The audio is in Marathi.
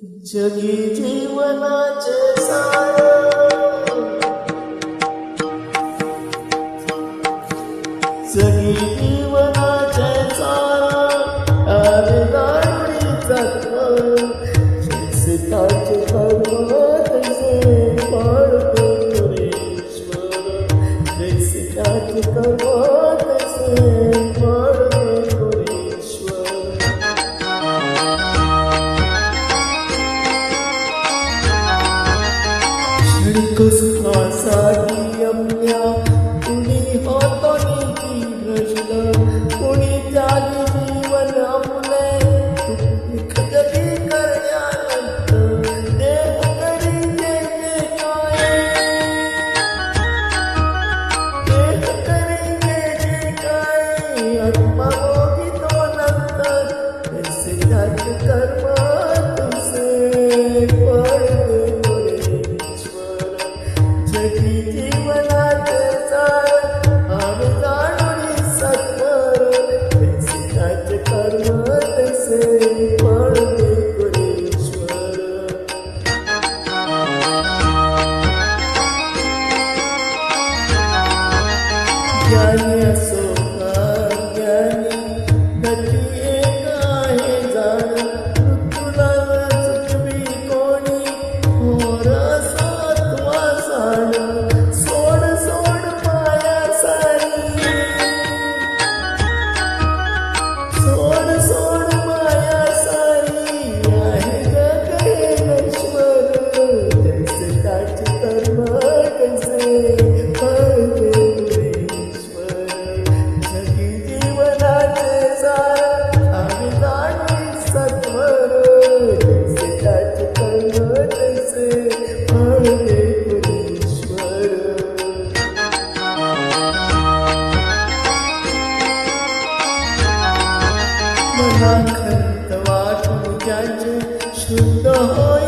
जगी जीवनाचे सार, जगी जीवनाचे सार, आरदारी जगत सीताचे पर्वत से पाळतो ईश्वर, सीताचे पर्वत से पाळतो ईश्वर. कुसुमासाठी अम्या कुणी होतो नीती भ्रष्ट, कुणी त्यागी जीवन आपले खगती करण्यानंत देव करी जे काय, देव करी जे काय, आत्मा भोगितो नंतर तसे त्याचे कर्म तुसे पडते. जगी जीवनाचे सार, आम्ही जाणून सत्वर, सीताचे कर्म तसे पडते ईश्वर. ज्ञानी असो ज्ञानी गती एक आहे जाण, मृत्यूला चुकवी कोणी होर सोड सोड माया सारी, सोड सोड माया सारी, आहे गगने ईश्वर, जैसे त्याचे कर्म कैसे पळते ईश्वर. जगी जीवनाचे सार, आम्ही जाणून सत्वर, जैसे त्याचे कर्म तैसे पळते. मनाखंत वाटून ज्याचे शुद्ध होय